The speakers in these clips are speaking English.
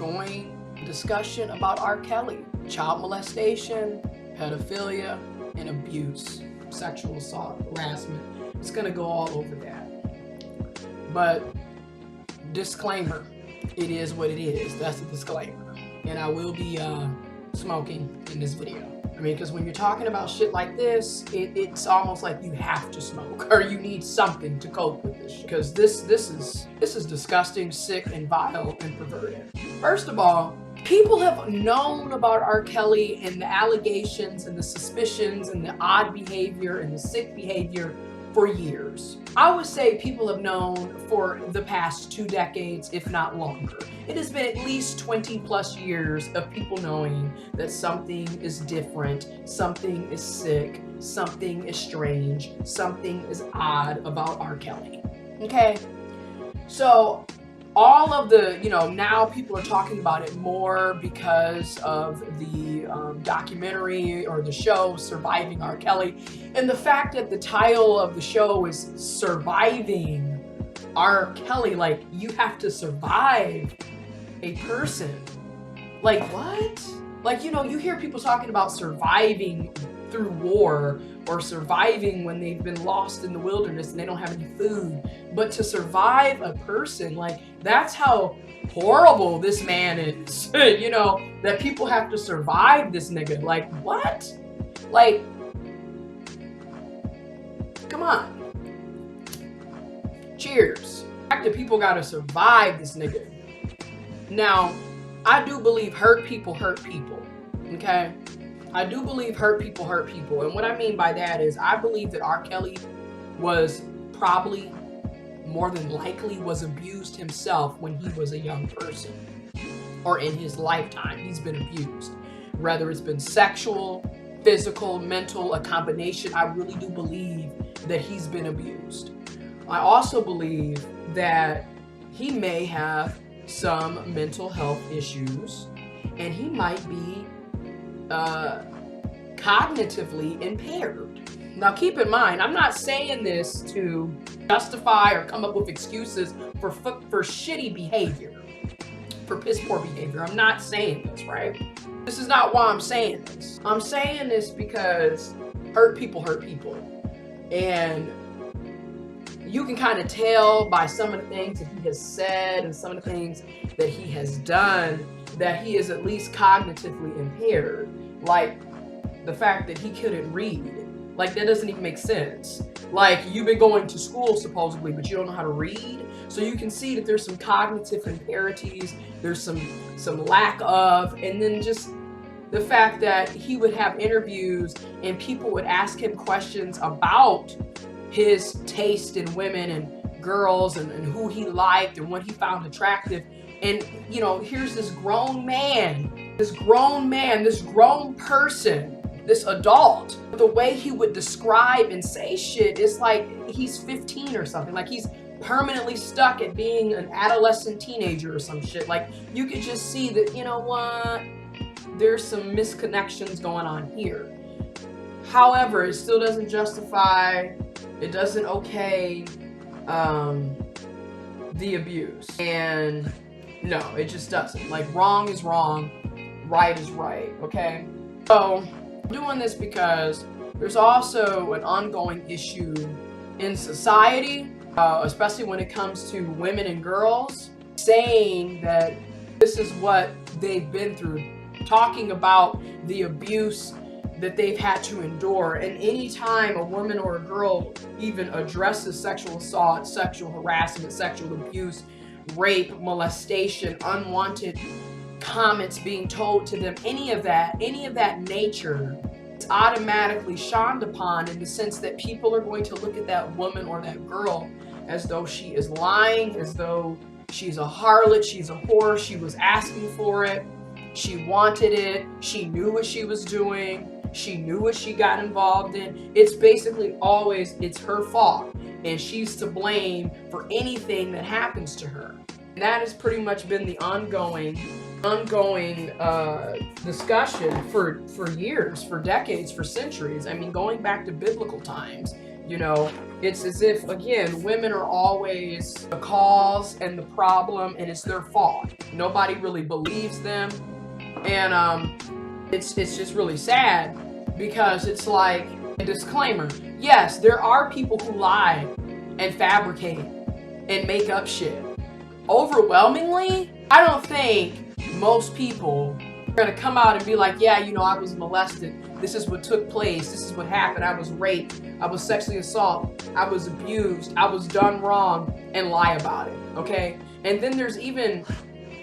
ongoing discussion about R.Kelly, child molestation, pedophilia, and abuse, sexual assault, harassment. It's gonna go all over that. But disclaimer, it is what it is. That's a disclaimer. And I will be smoking in this video. I mean, because when you're talking about shit like this, it's almost like you have to smoke or you need something to cope with this. Because this is disgusting, sick, and vile and perverted. First of all, people have known about R. Kelly and the allegations and the suspicions and the odd behavior and the sick behavior for years. I would say people have known for the past 2 decades, if not longer. It has been at least 20 plus years of people knowing that something is different, something is sick, something is strange, something is odd about R. Kelly. Okay? So all of the, now people are talking about it more because of the documentary or the show Surviving R. Kelly. And the fact that the title of the show is Surviving R. Kelly, like you have to survive a person. Like what? Like, you hear people talking about surviving through war or surviving when they've been lost in the wilderness and they don't have any food. But to survive a person, like that's how horrible this man is, that people have to survive this nigga. Like what? Like, come on. Cheers. The fact that people gotta survive this nigga. Now, I do believe hurt people, okay? I do believe hurt people. And what I mean by that is I believe that R. Kelly was probably, more than likely, was abused himself when he was a young person. Or in his lifetime, he's been abused. Whether it's been sexual, physical, mental, a combination, I really do believe that he's been abused. I also believe that he may have some mental health issues and he might be cognitively impaired. Now keep in mind, I'm not saying this to justify or come up with excuses for shitty behavior, for piss poor behavior. I'm not saying this, right? This is not why I'm saying this. I'm saying this because hurt people. And you can kind of tell by some of the things that he has said and some of the things that he has done that he is at least cognitively impaired. Like the fact that he couldn't read. Like that doesn't even make sense. Like you've been going to school supposedly, but you don't know how to read. So you can see that there's some cognitive impairments, there's some lack of, and then just the fact that he would have interviews and people would ask him questions about his taste in women and girls and who he liked and what he found attractive. And, here's this grown man, this grown person, this adult. The way he would describe and say shit is like he's 15 or something. Like he's permanently stuck at being an adolescent teenager or some shit. Like you could just see that, there's some misconnections going on here. However, it still doesn't justify, it doesn't okay the abuse. And no, it just doesn't. Like wrong is wrong, right is right, okay? So I'm doing this because there's also an ongoing issue in society, especially when it comes to women and girls, saying that this is what they've been through, talking about the abuse that they've had to endure. And anytime a woman or a girl even addresses sexual assault, sexual harassment, sexual abuse, rape, molestation, unwanted comments being told to them, any of that nature, it's automatically shunned upon in the sense that people are going to look at that woman or that girl as though she is lying, as though she's a harlot, she's a whore, she was asking for it, she wanted it, she knew what she was doing, she knew what she got involved in. It's basically always, it's her fault, and she's to blame for anything that happens to her. And that has pretty much been the ongoing discussion for years, for decades, for centuries. I mean, going back to biblical times, You know, it's as if, again, women are always the cause and the problem, and it's their fault. Nobody really believes them. And it's just really sad, because it's like a disclaimer. Yes, there are people who lie and fabricate and make up shit. Overwhelmingly, I don't think most people are gonna come out and be like, yeah, you know, I was molested. This is what took place. This is what happened. I was raped. I was sexually assaulted. I was abused. I was done wrong, and lie about it. Okay? And then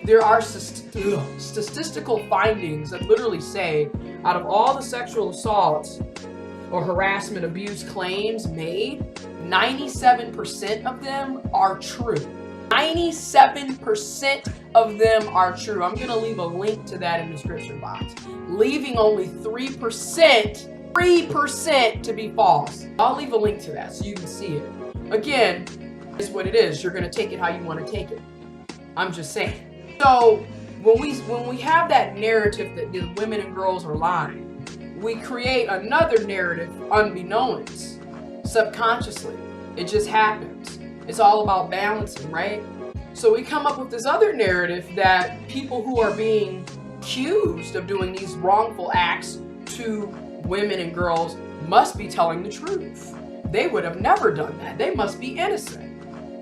there are statistical findings that literally say, out of all the sexual assaults or harassment, abuse claims made, 97% of them are true. 97% of them are true. I'm going to leave a link to that in the description box. Leaving only 3% to be false. I'll leave a link to that so you can see it. Again, it's what it is. You're going to take it how you want to take it. I'm just saying. So when we have that narrative that the women and girls are lying, we create another narrative unbeknownst, subconsciously. It just happens. It's all about balancing, right? So we come up with this other narrative that people who are being accused of doing these wrongful acts to women and girls must be telling the truth. They would have never done that. They must be innocent.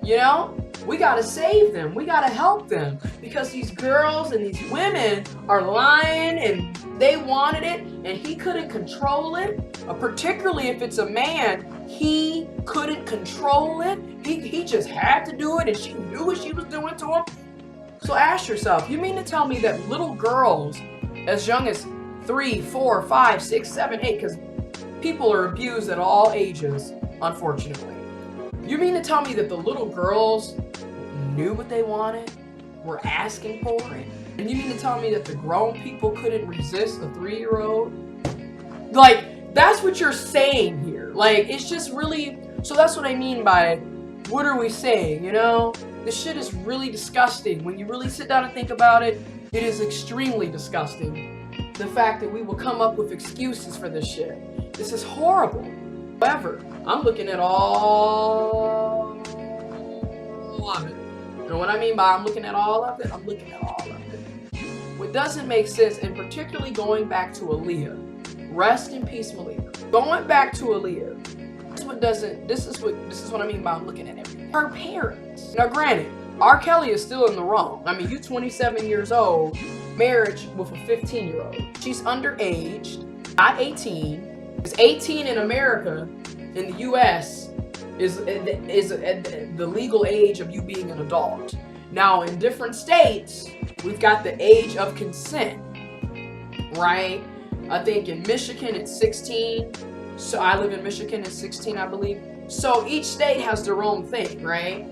You know? We gotta save them. We gotta help them, because these girls and these women are lying, and they wanted it, and he couldn't control it. Particularly if it's a man, he couldn't control it. He just had to do it, and she knew what she was doing to him. So ask yourself, you mean to tell me that little girls as young as 3, 4, 5, 6, 7, 8, because people are abused at all ages, unfortunately. You mean to tell me that the little girls knew what they wanted, were asking for it? And you mean to tell me that the grown people couldn't resist a 3-year-old? Like, that's what you're saying here. Like, it's just really, so that's what I mean by, what are we saying, you know? This shit is really disgusting. When you really sit down and think about it, it is extremely disgusting. The fact that we will come up with excuses for this shit. This is horrible. However, I'm looking at all of it. You know what I mean by I'm looking at all of it? I'm looking at all of it. What doesn't make sense, and particularly going back to Aaliyah. Rest in peace, Aaliyah. Going back to Aaliyah. This is what I mean by I'm looking at everything. Her parents. Now granted, R.Kelly is still in the wrong. I mean, you 27 years old, marriage with a 15-year-old. She's underage, not 18. It's 18 in America. In the U.S. is the legal age of you being an adult. Now, in different states, we've got the age of consent, right? I think in Michigan it's 16. So I live in Michigan, it's 16, I believe. So each state has their own thing, right?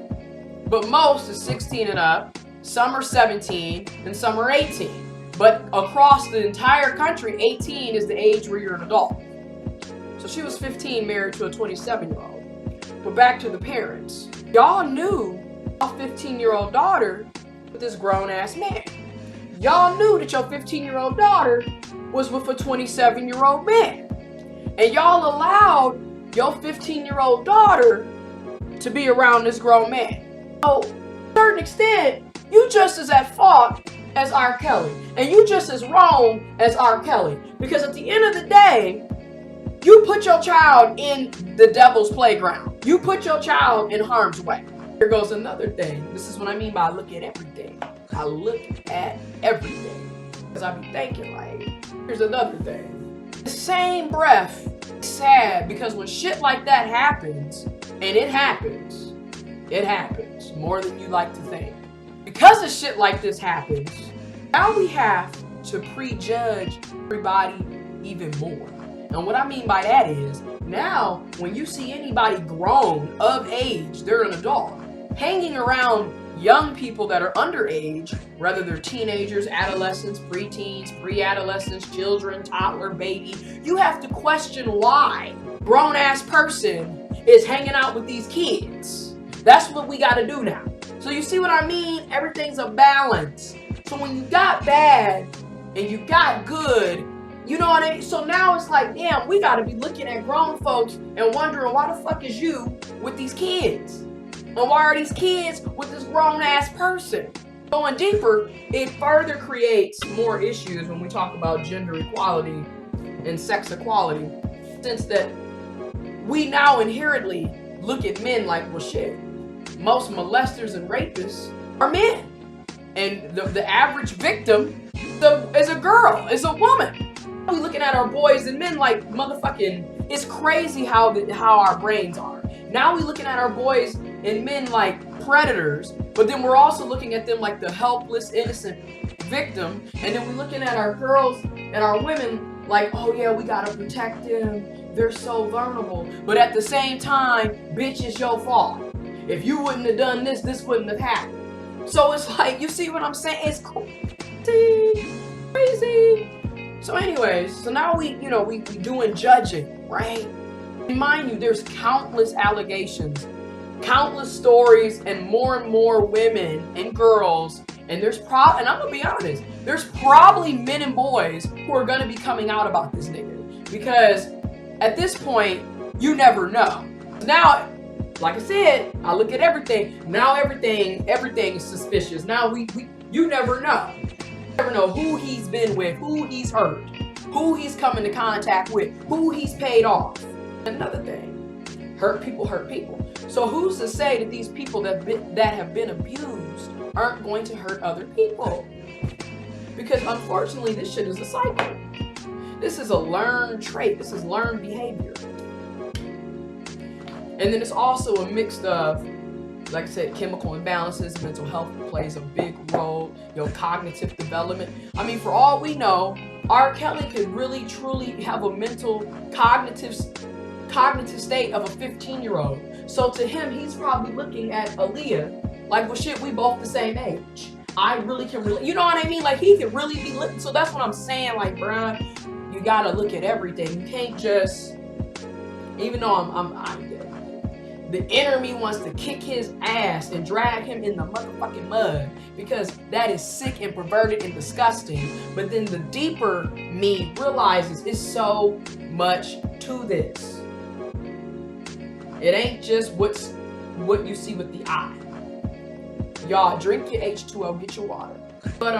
But most is 16 and up. Some are 17, and some are 18. But across the entire country, 18 is the age where you're an adult. So she was 15, married to a 27-year-old. But back to the parents. Y'all knew a 15-year-old daughter with this grown-ass man. Y'all knew that your 15-year-old daughter was with a 27-year-old man. And y'all allowed your 15-year-old daughter to be around this grown man. So, to a certain extent, you just as at fault as R.Kelly. And you just as wrong as R.Kelly. Because at the end of the day, you put your child in the devil's playground. You put your child in harm's way. Here goes another thing. This is what I mean by I look at everything. I look at everything. Because I be thinking like, here's another thing. The same breath, sad, because when shit like that happens, and it happens more than you like to think. Because of shit like this happens, now we have to prejudge everybody even more. And what I mean by that is, now when you see anybody grown of age, they're an adult, hanging around young people that are underage, whether they're teenagers, adolescents, preteens, pre-adolescents, children, toddler, baby, you have to question why grown-ass person is hanging out with these kids. That's what we got to do now. So you see what I mean? Everything's a balance. So when you got bad and you got good, you know what I I? So now it's like, damn, we gotta be looking at grown folks and wondering why the fuck is you with these kids? And why are these kids with this grown ass person? Going deeper, it further creates more issues when we talk about gender equality and sex equality, since that we now inherently look at men like, well, shit, most molesters and rapists are men. And the average victim is a girl, is a woman. We looking at our boys and men like motherfucking, it's crazy how our brains are. Now we looking at our boys and men like predators, but then we're also looking at them like the helpless, innocent victim. And then we're looking at our girls and our women like, oh yeah, we gotta protect them. They're so vulnerable. But at the same time, bitch, it's your fault. If you wouldn't have done this, this wouldn't have happened. So it's like, you see what I'm saying? It's crazy. So anyways, so now we doing judging, right? And mind you, there's countless allegations, countless stories, and more women and girls. And and I'm gonna be honest, there's probably men and boys who are gonna be coming out about this nigga. Because at this point, you never know. Now, like I said, I look at everything. Now everything is suspicious. Now you never know. You never know who he's been with, who he's hurt, who he's come into contact with, who he's paid off. Another thing, hurt people hurt people. So who's to say that these people that have been abused aren't going to hurt other people? Because unfortunately, this shit is a cycle. This is a learned trait. This is learned behavior. And then it's also a mix of, like I said, chemical imbalances. Mental health plays a big role. Cognitive development. I mean, for all we know, R.Kelly could really, truly have a mental, cognitive state of a 15-year-old. So to him, he's probably looking at Aaliyah like, well, shit, we both the same age. I really can relate. You know what I mean? Like, he could really be looking. So that's what I'm saying. Like, bruh, you gotta look at everything. You can't just, even though the inner me wants to kick his ass and drag him in the motherfucking mud because that is sick and perverted and disgusting. But then the deeper me realizes it's so much to this. It ain't just what you see with the eye. Y'all drink your H2O, get your water. But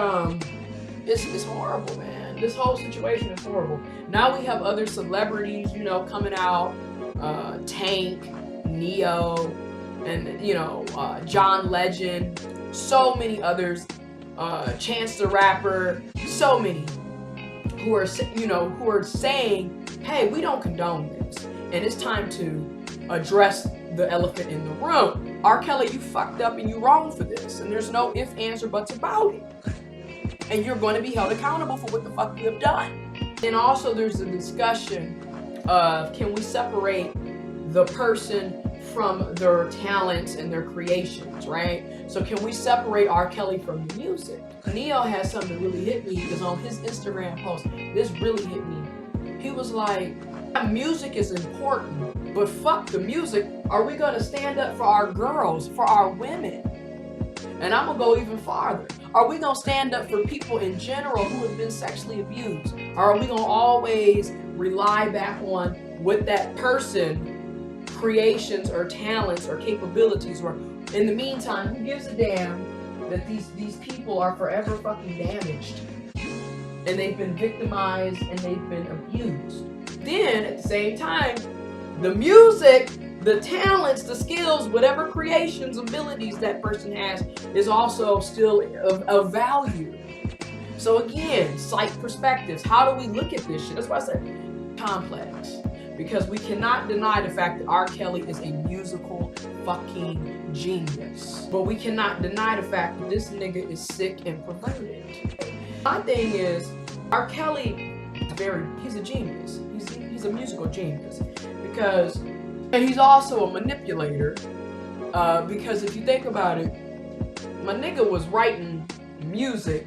it's horrible, man. This whole situation is horrible. Now we have other celebrities, coming out, Tank, Neo, and John Legend, so many others, Chance the Rapper, so many who are saying, hey, we don't condone this, and it's time to address the elephant in the room. R. Kelly, you fucked up and you wrong for this, and there's no ifs, ands, or buts about it, and you're going to be held accountable for what the fuck you have done. And also there's a discussion of, can we separate the person from their talents and their creations, right? So can we separate R. Kelly from the music? Neo has something that really hit me, because on his Instagram post, this really hit me. He was like, music is important, but fuck the music. Are we gonna stand up for our girls, for our women? And I'm gonna go even farther. Are we gonna stand up for people in general who have been sexually abused? Or are we gonna always rely back on what that person creations or talents or capabilities were? In the meantime, who gives a damn that these people are forever fucking damaged and they've been victimized and they've been abused? Then at the same time, the music, the talents, the skills, whatever creations, abilities that person has is also still of value. So again, psych perspectives. How do we look at this shit? That's why I said complex. Because we cannot deny the fact that R. Kelly is a musical fucking genius. But we cannot deny the fact that this nigga is sick and perverted. My thing is, R. Kelly, he's a genius. He's a musical genius. And he's also a manipulator. Because if you think about it, my nigga was writing music,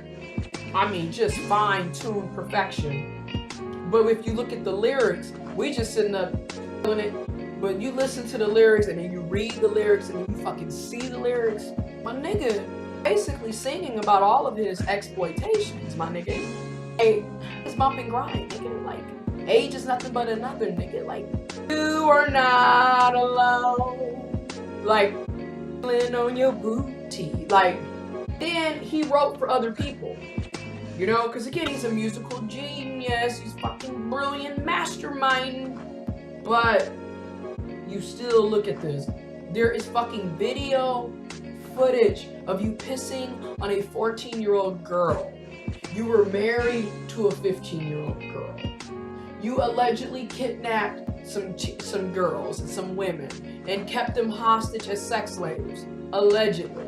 I mean, just fine-tuned perfection. But if you look at the lyrics, we just sitting up doing it. But you listen to the lyrics and then you read the lyrics and then you fucking see the lyrics. My nigga basically singing about all of his exploitations, my nigga. Hey, it's bump and grind, nigga. Like, age is nothing but another, nigga. Like, you are not alone. Like, feeling on your booty. Like, then he wrote for other people. You know, because again, he's a musical genius. He's fucking brilliant mastermind. But you still look at this. There is fucking video footage of you pissing on a 14-year-old girl. You were married to a 15-year-old girl. You allegedly kidnapped some girls and some women and kept them hostage as sex slaves. Allegedly.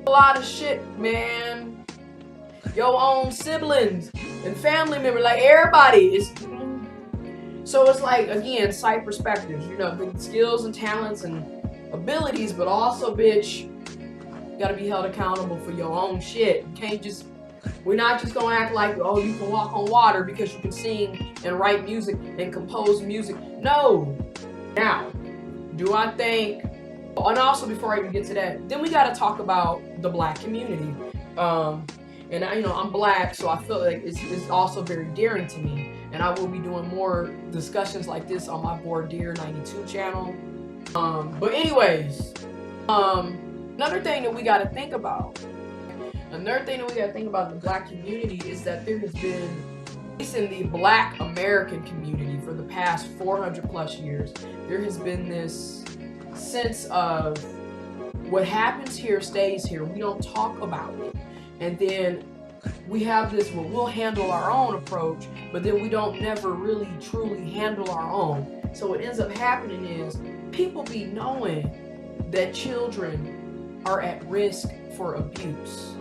A lot of shit, man. Your own siblings and family members, like everybody is. So it's like, again, PsychedPerspectives, you know, the skills and talents and abilities, but also, bitch, you gotta be held accountable for your own shit. You can't just, we're not just gonna act like, oh, you can walk on water because you can sing and write music and compose music. No. Now, do I think, and also before I even get to that, then we gotta talk about the Black community. And I, you know, I'm Black, so I feel like it's also very daring to me. And I will be doing more discussions like this on my Board Dear 92 channel. But anyways, another thing that we got to think about, in the Black community is that there has been, at least in the Black American community for the past 400 plus years, there has been this sense of what happens here stays here. We don't talk about it. And then we have this, well, we'll handle our own approach, but then we don't never really truly handle our own. So what ends up happening is people be knowing that children are at risk for abuse.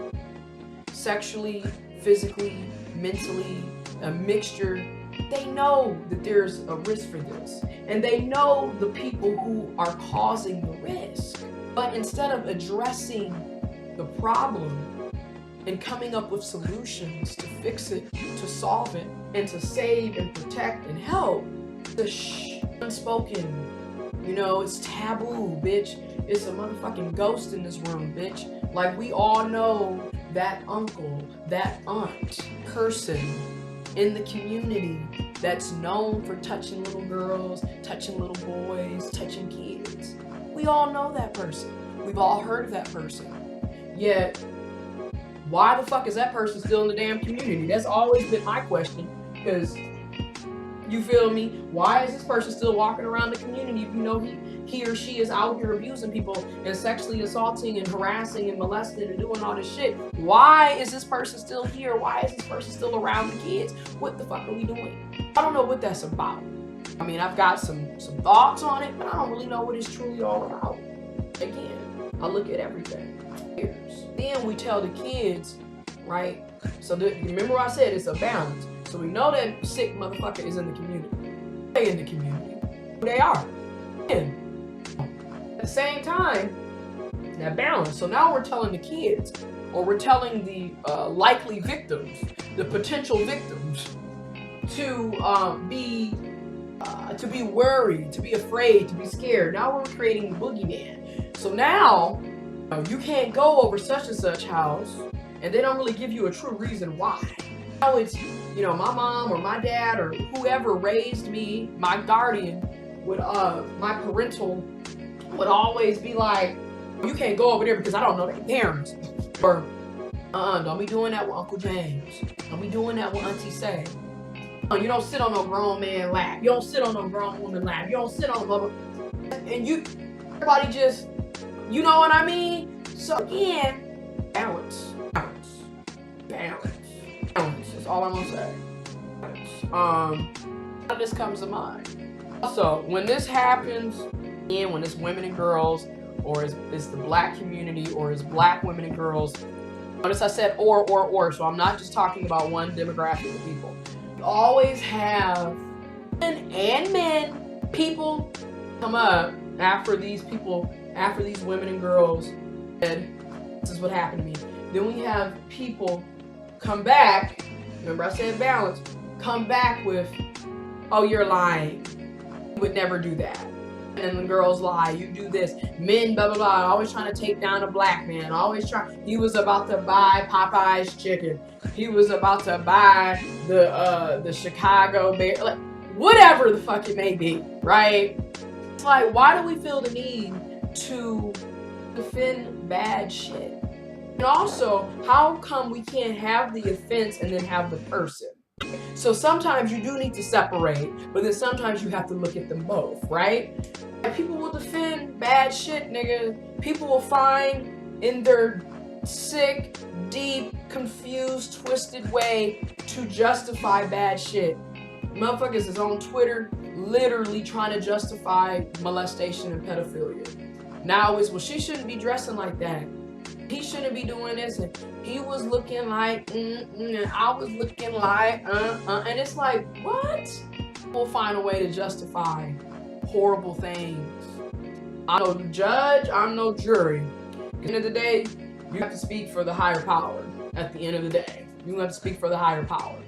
Sexually, physically, mentally, a mixture. They know that there's a risk for this. And they know the people who are causing the risk. But instead of addressing the problem and coming up with solutions to fix it, to solve it, and to save and protect and help, the unspoken, you know, it's taboo, bitch. It's a motherfucking ghost in this room, bitch. Like, we all know that uncle, that aunt, person in the community that's known for touching little girls, touching little boys, touching kids. We all know that person. We've all heard of that person. Yet, why the fuck is that person still in the damn community? That's always been my question. Because, you feel me? Why is this person still walking around the community if you know he or she is out here abusing people and sexually assaulting and harassing and molesting and doing all this shit? Why is this person still here? Why is this person still around the kids? What the fuck are we doing? I don't know what that's about. I mean, I've got some thoughts on it, but I don't really know what it's truly all about. Again, I look at everything. Then we tell the kids, right? So remember I said it's a balance. So we know that sick motherfucker is in the community. They in the community. They are. And at the same time, that balance. So now we're telling the kids, or we're telling the likely victims, the potential victims, to be worried, to be afraid, to be scared. Now we're creating the boogeyman. So now you can't go over such and such house, and they don't really give you a true reason why. Now it's, you know, my mom or my dad or whoever raised me, my guardian, would my parental would always be like, you can't go over there because I don't know their parents. Or, don't be doing that with Uncle James. Don't be doing that with Auntie Say. You don't sit on no grown man lap. You don't sit on no grown woman lap. You don't sit on blah, blah. And everybody just, you know what I mean? So again, balance. That's all I'm gonna say. Balance. This comes to mind. Also, when this happens, and when it's women and girls, or it's the Black community, or it's Black women and girls, notice I said or, so I'm not just talking about one demographic of people. You always have women and men, people come up after these people, after these women and girls, and this is what happened to me. Then we have people come back, remember I said balance, come back with, oh, you're lying. You would never do that. And the girls lie, you do this, men, blah, blah, blah, always trying to take down a black man, he was about to buy Popeye's chicken, he was about to buy the Chicago Bear, like, whatever the fuck it may be, right? It's like, why do we feel the need to defend bad shit? And also, how come we can't have the offense and then have the person? So sometimes you do need to separate, but then sometimes you have to look at them both, right? People will defend bad shit, nigga. People will find in their sick, deep, confused, twisted way to justify bad shit. Motherfuckers is on Twitter literally trying to justify molestation and pedophilia. Now it's, well, she shouldn't be dressing like that. He shouldn't be doing this, and he was looking like, and I was looking like, and it's like, what? We'll find a way to justify horrible things. I'm no judge, I'm no jury. At the end of the day, you have to speak for the higher power. At the end of the day, you have to speak for the higher power.